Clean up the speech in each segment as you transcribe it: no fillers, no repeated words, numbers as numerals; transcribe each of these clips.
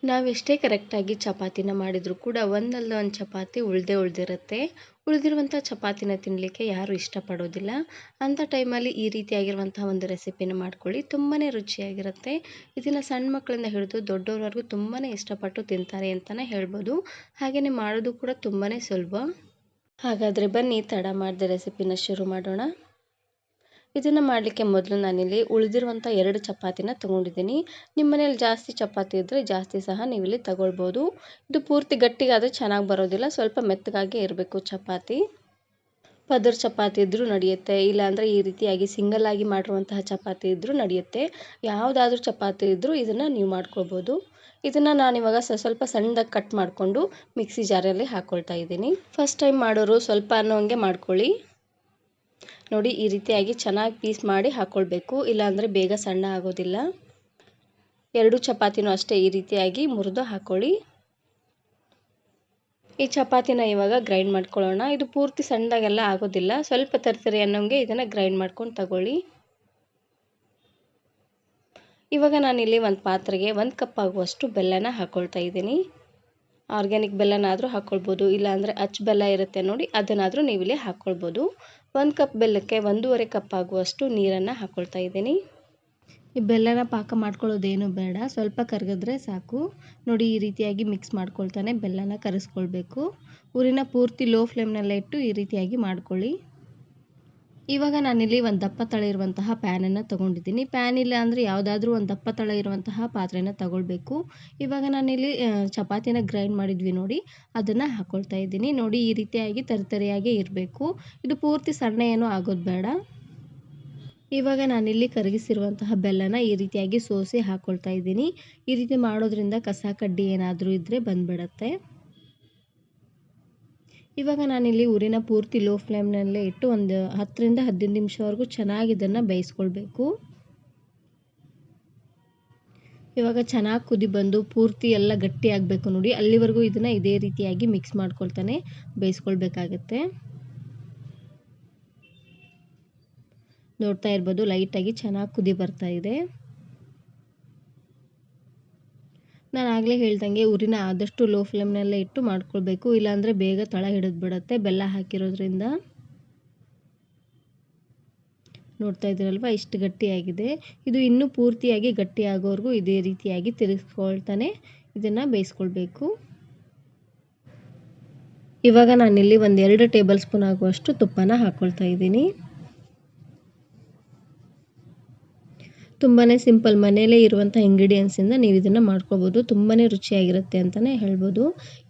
ನಾವೆಷ್ಟೇ ಕರೆಕ್ಟಾಗಿ ಚಪಾತಿನ ಮಾಡಿದರೂ ಕೂಡ ಒಂದಲ್ಲ ಒಂದು ಚಪಾತಿ ಉಳಿದಿರುತ್ತೆ. ಉಳಿದಿರುವಂಥ ಚಪಾತಿನ ತಿನ್ನಲಿಕ್ಕೆ ಯಾರೂ ಇಷ್ಟಪಡೋದಿಲ್ಲ. ಅಂಥ ಟೈಮಲ್ಲಿ ಈ ರೀತಿಯಾಗಿರುವಂತಹ ಒಂದು ರೆಸಿಪಿನ ಮಾಡ್ಕೊಳ್ಳಿ. ತುಂಬಾ ರುಚಿಯಾಗಿರುತ್ತೆ. ಇದನ್ನು ಸಣ್ಣ ಮಕ್ಕಳಿಂದ ಹಿಡಿದು ದೊಡ್ಡವರವರೆಗೂ ತುಂಬಾ ಇಷ್ಟಪಟ್ಟು ತಿಂತಾರೆ ಅಂತಲೇ ಹೇಳ್ಬೋದು. ಹಾಗೆಯೇ ಮಾಡೋದು ಕೂಡ ತುಂಬಾ ಸುಲಭ. ಹಾಗಾದರೆ ಬನ್ನಿ ತಡ ಮಾಡದೆ ರೆಸಿಪಿನ ಶುರು ಮಾಡೋಣ. ಇದನ್ನು ಮಾಡಲಿಕ್ಕೆ ಮೊದಲು ನಾನಿಲ್ಲಿ ಉಳಿದಿರುವಂಥ 2 ಚಪಾತಿನ ತೊಗೊಂಡಿದ್ದೀನಿ. ನಿಮ್ಮ ಮನೇಲಿ ಜಾಸ್ತಿ ಚಪಾತಿ ಇದ್ದರೆ ಜಾಸ್ತಿ ಸಹ ನೀವಿಲ್ಲಿ ತಗೊಳ್ಬೋದು. ಇದು ಪೂರ್ತಿ ಗಟ್ಟಿಗಾದರೆ ಚೆನ್ನಾಗಿ ಬರೋದಿಲ್ಲ, ಸ್ವಲ್ಪ ಮೆತ್ತಗಾಗೇ ಇರಬೇಕು ಚಪಾತಿ. ಪದರ್ ಚಪಾತಿ ಇದ್ದರೂ ನಡೆಯುತ್ತೆ, ಇಲ್ಲಾಂದರೆ ಈ ರೀತಿಯಾಗಿ ಸಿಂಗಲ್ ಆಗಿ ಮಾಡಿರುವಂತಹ ಚಪಾತಿ ಇದ್ದರೂ ನಡೆಯುತ್ತೆ. ಯಾವುದಾದ್ರೂ ಚಪಾತಿ ಇದ್ದರೂ ಇದನ್ನು ನೀವು ಮಾಡ್ಕೊಳ್ಬೋದು. ಇದನ್ನು ನಾನಿವಾಗ ಸ್ವಲ್ಪ ಸಣ್ಣದಾಗಿ ಕಟ್ ಮಾಡಿಕೊಂಡು ಮಿಕ್ಸಿ ಜಾರಲ್ಲಿ ಹಾಕ್ಕೊಳ್ತಾ ಇದ್ದೀನಿ. ಫಸ್ಟ್ ಟೈಮ್ ಮಾಡೋರು ಸ್ವಲ್ಪ ಅನ್ನೋಂಗೆ ಮಾಡ್ಕೊಳ್ಳಿ. ನೋಡಿ, ಈ ರೀತಿಯಾಗಿ ಚೆನ್ನಾಗಿ ಪೀಸ್ ಮಾಡಿ ಹಾಕ್ಕೊಳ್ಬೇಕು, ಇಲ್ಲಾಂದರೆ ಬೇಗ ಸಣ್ಣ ಆಗೋದಿಲ್ಲ. 2 ಚಪಾತಿನೂ ಅಷ್ಟೇ ಈ ರೀತಿಯಾಗಿ ಮುರಿದು ಹಾಕ್ಕೊಳ್ಳಿ. ಈ ಚಪಾತಿನ ಇವಾಗ ಗ್ರೈಂಡ್ ಮಾಡ್ಕೊಳ್ಳೋಣ. ಇದು ಪೂರ್ತಿ ಸಣ್ಣದಾಗೆಲ್ಲ ಆಗೋದಿಲ್ಲ, ಸ್ವಲ್ಪ ತರ್ತರಿ ಅನ್ನೋಂಗೆ ಇದನ್ನು ಗ್ರೈಂಡ್ ಮಾಡ್ಕೊಂಡು ತಗೊಳ್ಳಿ. ಇವಾಗ ನಾನಿಲ್ಲಿ ಒಂದು ಪಾತ್ರೆಗೆ 1 ಕಪ್ ಆಗುವಷ್ಟು ಬೆಲ್ಲನ ಹಾಕ್ಕೊಳ್ತಾ ಇದ್ದೀನಿ. ಆರ್ಗ್ಯಾನಿಕ್ ಬೆಲ್ಲನಾದರೂ ಹಾಕ್ಕೊಳ್ಬೋದು, ಇಲ್ಲಾಂದರೆ ಅಚ್ಚು ಬೆಲ್ಲ ಇರುತ್ತೆ ನೋಡಿ, ಅದನ್ನಾದರೂ ನೀವಿಲ್ಲಿ ಹಾಕ್ಕೊಳ್ಬೋದು. 1 ಕಪ್ ಬೆಲ್ಲಕ್ಕೆ 1.5 ಕಪ್ ಆಗುವಷ್ಟು ನೀರನ್ನು ಹಾಕ್ಕೊಳ್ತಾ ಇದ್ದೀನಿ. ಈ ಬೆಲ್ಲನ ಪಾಕ ಮಾಡ್ಕೊಳ್ಳೋದೇನು ಬೇಡ, ಸ್ವಲ್ಪ ಕರಗಿದ್ರೆ ಸಾಕು. ನೋಡಿ, ಈ ರೀತಿಯಾಗಿ ಮಿಕ್ಸ್ ಮಾಡ್ಕೊಳ್ತಾನೆ ಬೆಲ್ಲನ ಕರಗಿಸ್ಕೊಳ್ಬೇಕು. ಊರಿನ ಪೂರ್ತಿ ಲೋ ಫ್ಲೇಮ್ನಲ್ಲೇ ಇಟ್ಟು ಈ ರೀತಿಯಾಗಿ ಮಾಡ್ಕೊಳ್ಳಿ. ಇವಾಗ ನಾನಿಲ್ಲಿ ಒಂದು ದಪ್ಪ ತಳ ಇರುವಂತಹ ಪ್ಯಾನನ್ನು ತೊಗೊಂಡಿದ್ದೀನಿ. ಪ್ಯಾನ್ ಇಲ್ಲ ಅಂದರೆ ಯಾವುದಾದ್ರೂ ಒಂದು ದಪ್ಪ ತಳ ಇರುವಂತಹ ಪಾತ್ರೆನ ತಗೊಳ್ಬೇಕು. ಇವಾಗ ನಾನಿಲ್ಲಿ ಚಪಾತಿನ ಗ್ರೈಂಡ್ ಮಾಡಿದ್ವಿ ನೋಡಿ, ಅದನ್ನು ಹಾಕ್ಕೊಳ್ತಾ ಇದ್ದೀನಿ. ನೋಡಿ, ಈ ರೀತಿಯಾಗಿ ತರಿಯಾಗೇ ಇರಬೇಕು. ಇದು ಪೂರ್ತಿ ಸಣ್ಣ ಏನೂ ಆಗೋದು ಬೇಡ. ಇವಾಗ ನಾನಿಲ್ಲಿ ಕರಗಿಸಿರುವಂತಹ ಬೆಲ್ಲನ ಈ ರೀತಿಯಾಗಿ ಸೋಸಿ ಹಾಕ್ಕೊಳ್ತಾ ಇದ್ದೀನಿ. ಈ ರೀತಿ ಮಾಡೋದ್ರಿಂದ ಕಸ ಕಡ್ಡಿ ಏನಾದರೂ ಇದ್ದರೆ ಬಂದುಬಿಡತ್ತೆ. ಇವಾಗ ನಾನಿಲ್ಲಿ ಊರಿನ ಪೂರ್ತಿ ಲೋ ಫ್ಲೇಮ್ನಲ್ಲೇ ಇಟ್ಟು ಒಂದು 10 ರಿಂದ 15 ನಿಮಿಷವರೆಗೂ ಚೆನ್ನಾಗಿ ಇದನ್ನು ಬೇಯಿಸ್ಕೊಳ್ಬೇಕು. ಇವಾಗ ಚೆನ್ನಾಗಿ ಕುದಿ ಬಂದು ಪೂರ್ತಿ ಎಲ್ಲ ಗಟ್ಟಿ ಆಗಬೇಕು ನೋಡಿ, ಅಲ್ಲಿವರೆಗೂ ಇದನ್ನು ಇದೇ ರೀತಿಯಾಗಿ ಮಿಕ್ಸ್ ಮಾಡ್ಕೊಳ್ತಾನೆ ಬೇಯಿಸ್ಕೊಳ್ಬೇಕಾಗತ್ತೆ. ನೋಡ್ತಾ ಇರ್ಬೋದು, ಲೈಟಾಗಿ ಚೆನ್ನಾಗಿ ಕುದಿ ಬರ್ತಾ ಇದೆ. ನಾನು ಆಗಲೇ ಹೇಳ್ದಂಗೆ ಉರಿನ ಆದಷ್ಟು ಲೋ ಫ್ಲೇಮ್ನಲ್ಲೇ ಇಟ್ಟು ಮಾಡ್ಕೊಳ್ಬೇಕು, ಇಲ್ಲಾಂದರೆ ಬೇಗ ತಳ ಹಿಡಿದು ಬಿಡುತ್ತೆ ಬೆಲ್ಲ ಹಾಕಿರೋದ್ರಿಂದ. ನೋಡ್ತಾ ಇದ್ದೀರಲ್ವ, ಇಷ್ಟು ಗಟ್ಟಿಯಾಗಿದೆ. ಇದು ಇನ್ನೂ ಪೂರ್ತಿಯಾಗಿ ಗಟ್ಟಿ ಆಗೋವರೆಗೂ ಇದೇ ರೀತಿಯಾಗಿ ತಿರುಗಿಸ್ಕೊಳ್ತಾನೆ ಇದನ್ನು ಬೇಯಿಸ್ಕೊಳ್ಬೇಕು. ಇವಾಗ ನಾನಿಲ್ಲಿ ಒಂದು 2 ಟೇಬಲ್ ಸ್ಪೂನ್ ಆಗುವಷ್ಟು ತುಪ್ಪನ ಹಾಕ್ಕೊಳ್ತಾ ಇದ್ದೀನಿ. ತುಂಬಾ ಸಿಂಪಲ್, ಮನೆಯಲ್ಲೇ ಇರುವಂಥ ಇಂಗ್ರೀಡಿಯೆಂಟ್ಸಿಂದ ನೀವು ಇದನ್ನು ಮಾಡ್ಕೊಬೋದು. ತುಂಬಾ ರುಚಿಯಾಗಿರುತ್ತೆ ಅಂತಲೇ ಹೇಳ್ಬೋದು.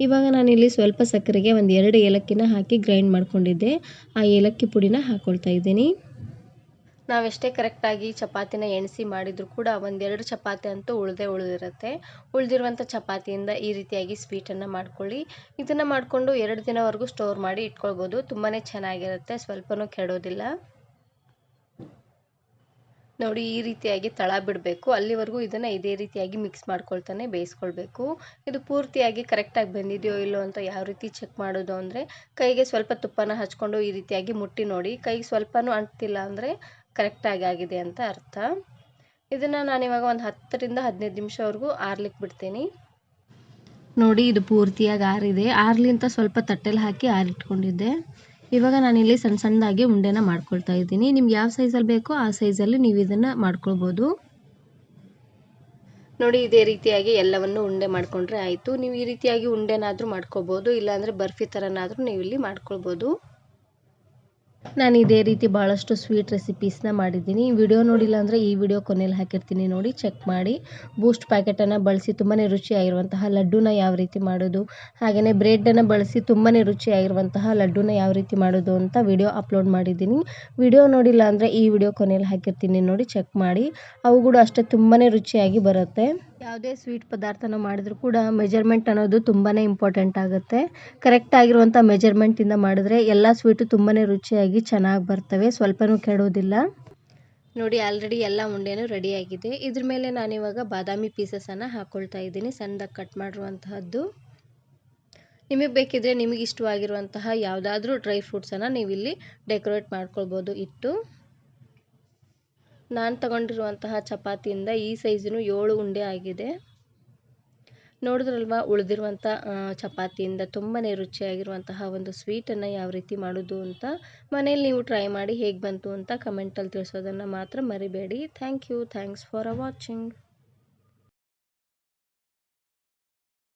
ಇವಾಗ ನಾನಿಲ್ಲಿ ಸ್ವಲ್ಪ ಸಕ್ಕರೆಗೆ ಒಂದು 2 ಏಲಕ್ಕಿನ ಹಾಕಿ ಗ್ರೈಂಡ್ ಮಾಡ್ಕೊಂಡಿದ್ದೆ. ಆ ಏಲಕ್ಕಿ ಪುಡಿನ ಹಾಕ್ಕೊಳ್ತಾ ಇದ್ದೀನಿ. ನಾವೆಷ್ಟೇ ಕರೆಕ್ಟಾಗಿ ಚಪಾತಿನ ಎಣಿಸಿ ಮಾಡಿದರೂ ಕೂಡ 1-2 ಚಪಾತಿ ಅಂತೂ ಉಳಿದಿರುತ್ತೆ. ಉಳಿದಿರುವಂಥ ಚಪಾತಿಯಿಂದ ಈ ರೀತಿಯಾಗಿ ಸ್ವೀಟನ್ನು ಮಾಡ್ಕೊಳ್ಳಿ. ಇದನ್ನು ಮಾಡಿಕೊಂಡು 2 ದಿನವರೆಗೂ ಸ್ಟೋರ್ ಮಾಡಿ ಇಟ್ಕೊಳ್ಬೋದು. ತುಂಬಾ ಚೆನ್ನಾಗಿರುತ್ತೆ, ಸ್ವಲ್ಪನೂ ಕೆಡೋದಿಲ್ಲ. ನೋಡಿ, ಈ ರೀತಿಯಾಗಿ ತಳ ಬಿಡಬೇಕು, ಅಲ್ಲಿವರೆಗೂ ಇದನ್ನು ಇದೇ ರೀತಿಯಾಗಿ ಮಿಕ್ಸ್ ಮಾಡ್ಕೊಳ್ತಾನೆ ಬೇಯಿಸ್ಕೊಳ್ಬೇಕು. ಇದು ಪೂರ್ತಿಯಾಗಿ ಕರೆಕ್ಟಾಗಿ ಬಂದಿದೆಯೋ ಇಲ್ಲೋ ಅಂತ ಯಾವ ರೀತಿ ಚೆಕ್ ಮಾಡೋದು ಅಂದರೆ, ಕೈಗೆ ಸ್ವಲ್ಪ ತುಪ್ಪನ ಹಚ್ಕೊಂಡು ಈ ರೀತಿಯಾಗಿ ಮುಟ್ಟಿ ನೋಡಿ, ಕೈಗೆ ಸ್ವಲ್ಪನೂ ಅಂಟಿಲ್ಲ ಅಂದರೆ ಕರೆಕ್ಟಾಗಿ ಆಗಿದೆ ಅಂತ ಅರ್ಥ. ಇದನ್ನು ನಾನಿವಾಗ ಒಂದು 10 ರಿಂದ 15 ನಿಮಿಷವರೆಗೂ ಆರ್ಲಿಕ್ಕೆ ಬಿಡ್ತೀನಿ. ನೋಡಿ, ಇದು ಪೂರ್ತಿಯಾಗಿ ಆರಿದೆ. ಆರ್ಲಿ ಅಂತ ಸ್ವಲ್ಪ ತಟ್ಟೆಲಿ ಹಾಕಿ ಆರಿಟ್ಕೊಂಡಿದ್ದೆ. ಇವಾಗ ನಾನಿಲ್ಲಿ ಸಣ್ಣದಾಗಿ ಉಂಡೆನ ಮಾಡ್ಕೊಳ್ತಾ ಇದ್ದೀನಿ. ನಿಮ್ಗೆ ಯಾವ ಸೈಜಲ್ಲಿ ಬೇಕೋ ಆ ಸೈಜಲ್ಲಿ ನೀವು ಇದನ್ನು ಮಾಡ್ಕೊಳ್ಬೋದು. ನೋಡಿ, ಇದೇ ರೀತಿಯಾಗಿ ಎಲ್ಲವನ್ನು ಉಂಡೆ ಮಾಡ್ಕೊಂಡ್ರೆ ಆಯಿತು. ನೀವು ಈ ರೀತಿಯಾಗಿ ಉಂಡೆನಾದರೂ ಮಾಡ್ಕೊಬೋದು, ಇಲ್ಲಾಂದರೆ ಬರ್ಫಿ ಥರನಾದರೂ ನೀವು ಇಲ್ಲಿ ಮಾಡ್ಕೊಳ್ಬೋದು. ನಾನು ಇದೇ ರೀತಿ ಭಾಳಷ್ಟು ಸ್ವೀಟ್ ರೆಸಿಪೀಸ್ನ ಮಾಡಿದ್ದೀನಿ. ವಿಡಿಯೋ ನೋಡಿಲ್ಲ ಅಂದರೆ ಈ ವಿಡಿಯೋ ಕೊನೆಯಲ್ಲಿ ಹಾಕಿರ್ತೀನಿ, ನೋಡಿ ಚೆಕ್ ಮಾಡಿ. ಬೂಸ್ಟ್ ಪ್ಯಾಕೆಟನ್ನು ಬಳಸಿ ತುಂಬಾ ರುಚಿಯಾಗಿರುವಂತಹ ಲಡ್ಡುನ ಯಾವ ರೀತಿ ಮಾಡೋದು, ಹಾಗೆಯೇ ಬ್ರೆಡ್ಡನ್ನು ಬಳಸಿ ತುಂಬಾ ರುಚಿಯಾಗಿರುವಂತಹ ಲಡ್ಡುನ ಯಾವ ರೀತಿ ಮಾಡೋದು ಅಂತ ವಿಡಿಯೋ ಅಪ್ಲೋಡ್ ಮಾಡಿದ್ದೀನಿ. ವಿಡಿಯೋ ನೋಡಿಲ್ಲ ಅಂದರೆ ಈ ವಿಡಿಯೋ ಕೊನೆಯಲ್ಲಿ ಹಾಕಿರ್ತೀನಿ, ನೋಡಿ ಚೆಕ್ ಮಾಡಿ. ಅವು ಕೂಡ ಅಷ್ಟೇ ತುಂಬಾ ರುಚಿಯಾಗಿ ಬರುತ್ತೆ. ಯಾವುದೇ ಸ್ವೀಟ್ ಪದಾರ್ಥನ ಮಾಡಿದರೂ ಕೂಡ ಮೆಜರ್ಮೆಂಟ್ ಅನ್ನೋದು ತುಂಬಾ ಇಂಪಾರ್ಟೆಂಟ್ ಆಗುತ್ತೆ. ಕರೆಕ್ಟ್ ಆಗಿರುವಂಥ ಮೆಜರ್ಮೆಂಟಿಂದ ಮಾಡಿದ್ರೆ ಎಲ್ಲ ಸ್ವೀಟು ತುಂಬಾ ರುಚಿಯಾಗಿ ಚೆನ್ನಾಗಿ ಬರ್ತವೆ, ಸ್ವಲ್ಪನೂ ಕೆಡೋದಿಲ್ಲ. ನೋಡಿ, ಆಲ್ರೆಡಿ ಎಲ್ಲ ಉಂಡೆನೂ ರೆಡಿಯಾಗಿದೆ. ಇದ್ರ ಮೇಲೆ ನಾನಿವಾಗ ಬಾದಾಮಿ ಪೀಸಸನ್ನು ಹಾಕ್ಕೊಳ್ತಾ ಇದ್ದೀನಿ, ಸಣ್ಣದಾಗಿ ಕಟ್ ಮಾಡಿರುವಂತಹದ್ದು. ನಿಮಗೆ ಬೇಕಿದ್ರೆ ನಿಮಗೆ ಇಷ್ಟವಾಗಿರುವಂತಹ ಯಾವುದಾದ್ರೂ ಡ್ರೈ ಫ್ರೂಟ್ಸನ್ನು ನೀವಿಲ್ಲಿ ಡೆಕೋರೇಟ್ ಮಾಡ್ಕೊಳ್ಬೋದು ಇಟ್ಟು. ನಾನು ತಗೊಂಡಿರುವಂತಹ ಚಪಾತಿಯಿಂದ ಈ ಸೈಜಿನ 7 ಉಂಡೆ ಆಗಿದೆ. ನೋಡಿದ್ರಲ್ವಾ ಉಳಿದಿರುವಂಥ ಚಪಾತಿಯಿಂದ ತುಂಬಾ ರುಚಿಯಾಗಿರುವಂತಹ ಒಂದು ಸ್ವೀಟನ್ನು ಯಾವ ರೀತಿ ಮಾಡೋದು ಅಂತ. ಮನೇಲಿ ನೀವು ಟ್ರೈ ಮಾಡಿ ಹೇಗೆ ಬಂತು ಅಂತ ಕಮೆಂಟಲ್ಲಿ ತಿಳಿಸೋದನ್ನು ಮಾತ್ರ ಮರಿಬೇಡಿ. Thanks for watching.